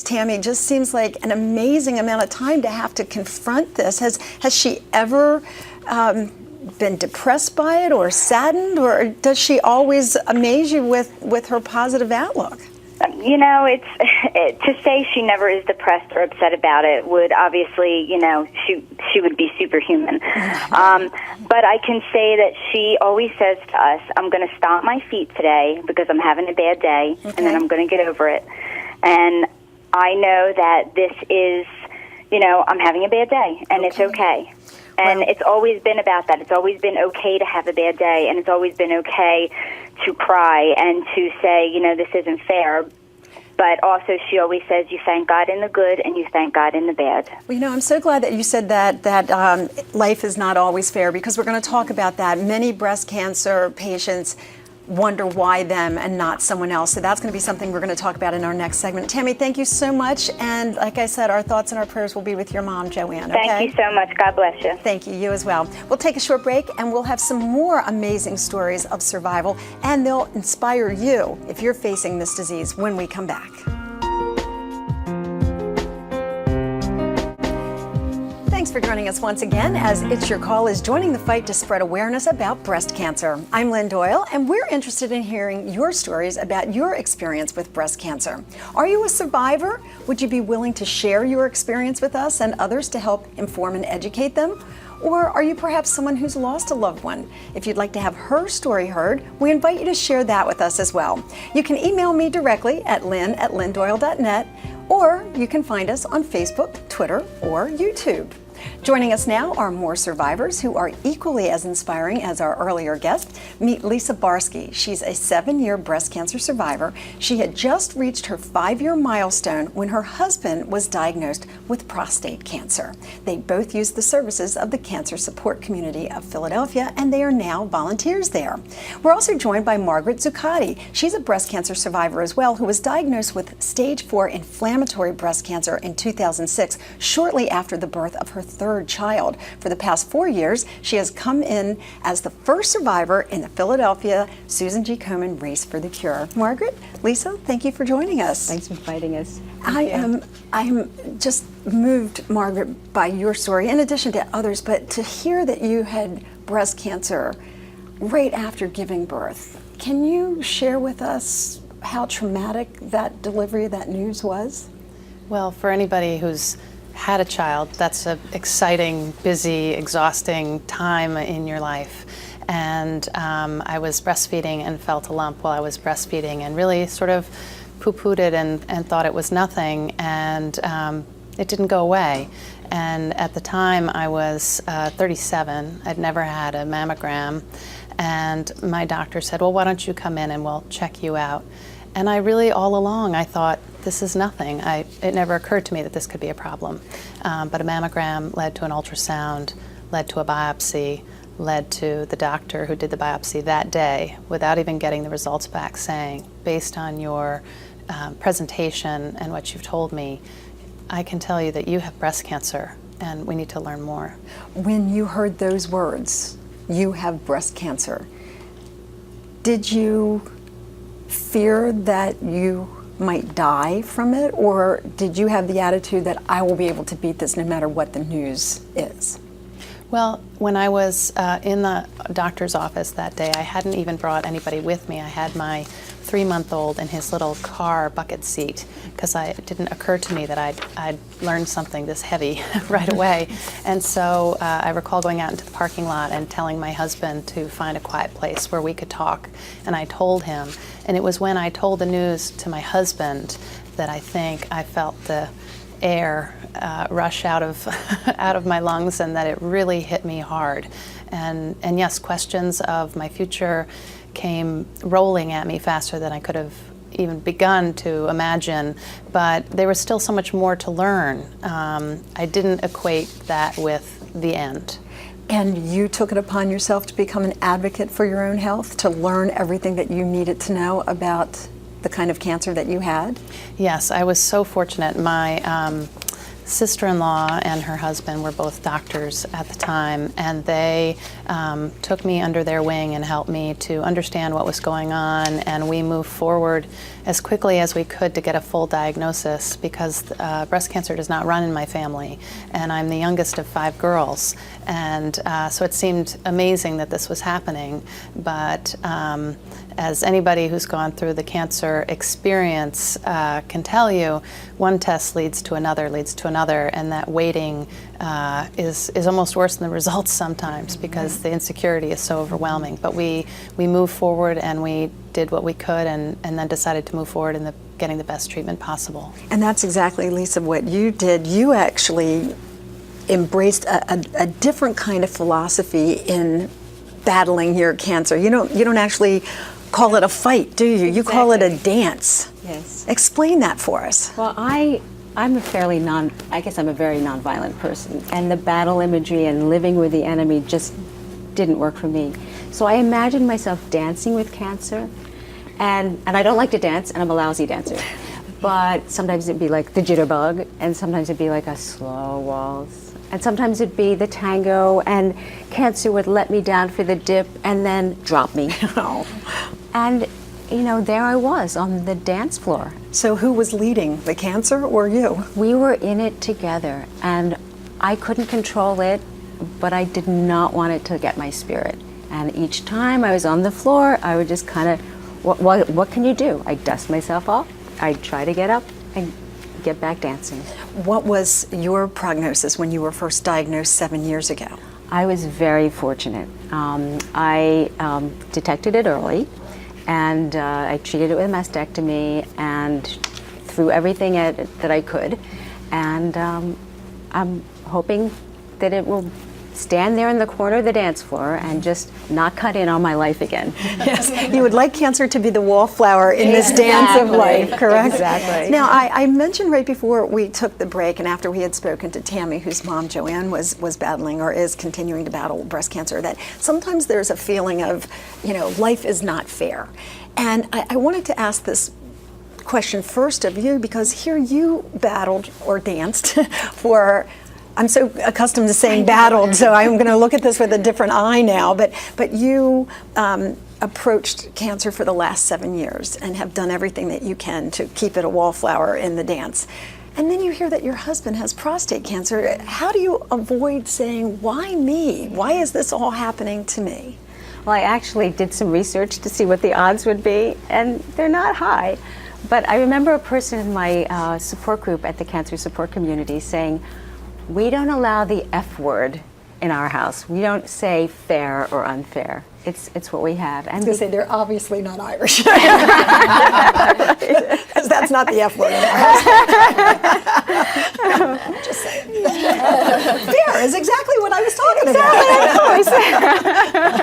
Tammy, it just seems like an amazing amount of time to have to confront this. Has she ever been depressed by it or saddened, or does she always amaze you with her positive outlook? You know, to say she never is depressed or upset about it would obviously, she would be superhuman. But I can say that she always says to us, I'm going to stomp my feet today because I'm having a bad day, and then I'm going to get over it. And I know that this is, I'm having a bad day, and it's okay. And it's always been about that. It's always been okay to have a bad day, and it's always been okay to cry and to say, this isn't fair. But also she always says you thank God in the good and you thank God in the bad. Well, I'm so glad that you said that life is not always fair, because we're going to talk about that. Many breast cancer patients wonder why them and not someone else. So that's going to be something we're going to talk about in our next segment. Tammy, thank you so much. And like I said, our thoughts and our prayers will be with your mom, Joanne. Okay? Thank you so much. God bless you. Thank you. You as well. We'll take a short break and we'll have some more amazing stories of survival, and they'll inspire you if you're facing this disease when we come back. Thanks for joining us once again as It's Your Call is joining the fight to spread awareness about breast cancer. I'm Lynn Doyle, and we're interested in hearing your stories about your experience with breast cancer. Are you a survivor? Would you be willing to share your experience with us and others to help inform and educate them? Or are you perhaps someone who's lost a loved one? If you'd like to have her story heard, we invite you to share that with us as well. You can email me directly at lynn@lynndoyle.net, or you can find us on Facebook, Twitter, or YouTube. Joining us now are more survivors who are equally as inspiring as our earlier guest. Meet Lisa Barsky. She's a 7-year breast cancer survivor. She had just reached her 5-year milestone when her husband was diagnosed with prostate cancer. They both use the services of the Cancer Support Community of Philadelphia, and they are now volunteers there. We're also joined by Margaret Zuccotti. She's a breast cancer survivor as well, who was diagnosed with stage 4 inflammatory breast cancer in 2006, shortly after the birth of her third child. For the past 4 years, she has come in as the first survivor in the Philadelphia Susan G. Komen Race for the Cure. Margaret, Lisa, thank you for joining us. Thanks for inviting us. I am just moved, Margaret, by your story, in addition to others, but to hear that you had breast cancer right after giving birth. Can you share with us how traumatic that delivery, that news was? Well, for anybody who's had a child, that's an exciting, busy, exhausting time in your life. And I was breastfeeding and felt a lump while I was breastfeeding and really sort of poo-pooed it and thought it was nothing, and it didn't go away. And at the time I was 37, I'd never had a mammogram, and my doctor said, well, why don't you come in and we'll check you out. And I really, all along, I thought, this is nothing. It never occurred to me that this could be a problem. But a mammogram led to an ultrasound, led to a biopsy, led to the doctor who did the biopsy that day, without even getting the results back, saying, based on your presentation and what you've told me, I can tell you that you have breast cancer, and we need to learn more. When you heard those words, you have breast cancer, did you fear that you might die from it, or did you have the attitude that I will be able to beat this no matter what the news is? Well, when I was in the doctor's office that day, I hadn't even brought anybody with me. I had my 3-month-old in his little car bucket seat, because it didn't occur to me that I'd learned something this heavy right away. And so I recall going out into the parking lot and telling my husband to find a quiet place where we could talk. And I told him, and it was when I told the news to my husband that I think I felt the air rush out of out of my lungs, and that it really hit me hard. And yes, questions of my future came rolling at me faster than I could have even begun to imagine, but there was still so much more to learn. I didn't equate that with the end. And you took it upon yourself to become an advocate for your own health, to learn everything that you needed to know about the kind of cancer that you had? Yes, I was so fortunate. My sister-in-law and her husband were both doctors at the time, and they took me under their wing and helped me to understand what was going on, and we moved forward as quickly as we could to get a full diagnosis, because breast cancer does not run in my family, and I'm the youngest of 5 girls, and so it seemed amazing that this was happening. But as anybody who's gone through the cancer experience can tell you, one test leads to another, and that waiting is almost worse than the results sometimes, because the insecurity is so overwhelming. But we moved forward, and we did what we could, and then decided to move forward in getting the best treatment possible. And that's exactly, Lisa, what you did. You actually embraced a different kind of philosophy in battling your cancer. You don't actually call it a fight, do you? You call it a dance. Yes. Explain that for us. Well, I'm a very nonviolent person, and the battle imagery and living with the enemy just didn't work for me. So I imagined myself dancing with cancer, and I don't like to dance, and I'm a lousy dancer. But sometimes it'd be like the jitterbug, and sometimes it'd be like a slow waltz, and sometimes it'd be the tango, and cancer would let me down for the dip and then drop me. Oh. And there I was on the dance floor. So who was leading, the cancer or you? We were in it together, and I couldn't control it, but I did not want it to get my spirit. And each time I was on the floor, I would just kind of, what can you do? I'd dust myself off, I'd try to get up and get back dancing. What was your prognosis when you were first diagnosed 7 years ago? I was very fortunate. I detected it early, and I treated it with a mastectomy and threw everything at it that I could. And I'm hoping that it will stand there in the corner of the dance floor and just not cut in on my life again. Yes, you would like cancer to be the wallflower in this dance of life, correct? Exactly. Now, I mentioned right before we took the break, and after we had spoken to Tammy, whose mom, Joanne, was battling or is continuing to battle breast cancer, that sometimes there's a feeling of, life is not fair. And I wanted to ask this question first of you, because here you battled or danced for, I'm so accustomed to saying battled, so I'm going to look at this with a different eye now, but you approached cancer for the last 7 years and have done everything that you can to keep it a wallflower in the dance. And then you hear that your husband has prostate cancer. How do you avoid saying, why me? Why is this all happening to me? Well, I actually did some research to see what the odds would be, and they're not high. But I remember a person in my support group at the Cancer Support Community saying, we don't allow the F word in our house. We don't say fair or unfair. It's what we have. I was going to say, they're obviously not Irish. Because that's not the F word in our house. Just saying. Fair is exactly what I was talking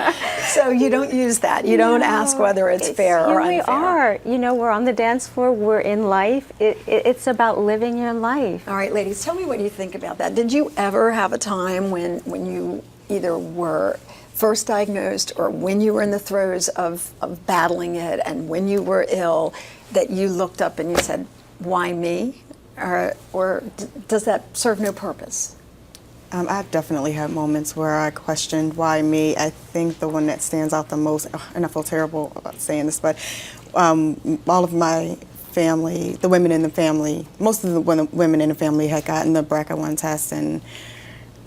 about. So you don't use that. You don't ask whether it's fair or unfair. We are. We're on the dance floor. We're in life. It's about living your life. All right, ladies, tell me what you think about that. Did you ever have a time when you either were first diagnosed or when you were in the throes of battling it and when you were ill, that you looked up and you said, why me? Or does that serve no purpose? I've definitely had moments where I questioned why me. I think the one that stands out the most, and I feel terrible about saying this, but all of my family, the women in the family, most of the women in the family had gotten the BRCA1 test, and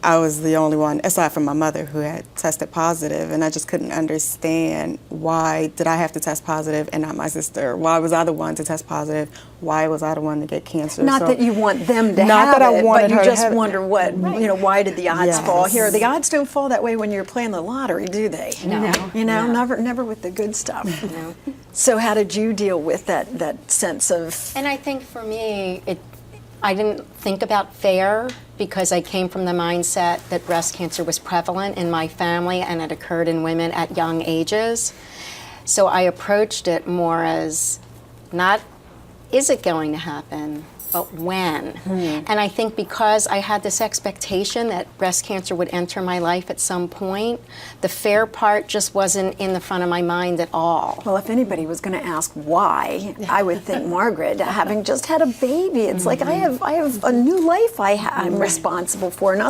I was the only one, aside from my mother, who had tested positive, and I just couldn't understand why did I have to test positive and not my sister? Why was I the one to test positive? Why was I the one to get cancer? Not that you want them to not have that I it, wanted but you her to just have it. wonder what, why did the odds Yes. fall here? The odds don't fall that way when you're playing the lottery, do they? No. Never with the good stuff. No. So how did you deal with that sense of? And I think for me, I didn't think about fair because I came from the mindset that breast cancer was prevalent in my family and it occurred in women at young ages. So I approached it more as not, is it going to happen? but when. And I think because I had this expectation that breast cancer would enter my life at some point, the fair part just wasn't in the front of my mind at all. Well, if anybody was going to ask why, I would think Margaret, having just had a baby, it's like I have a new life I'm responsible for, not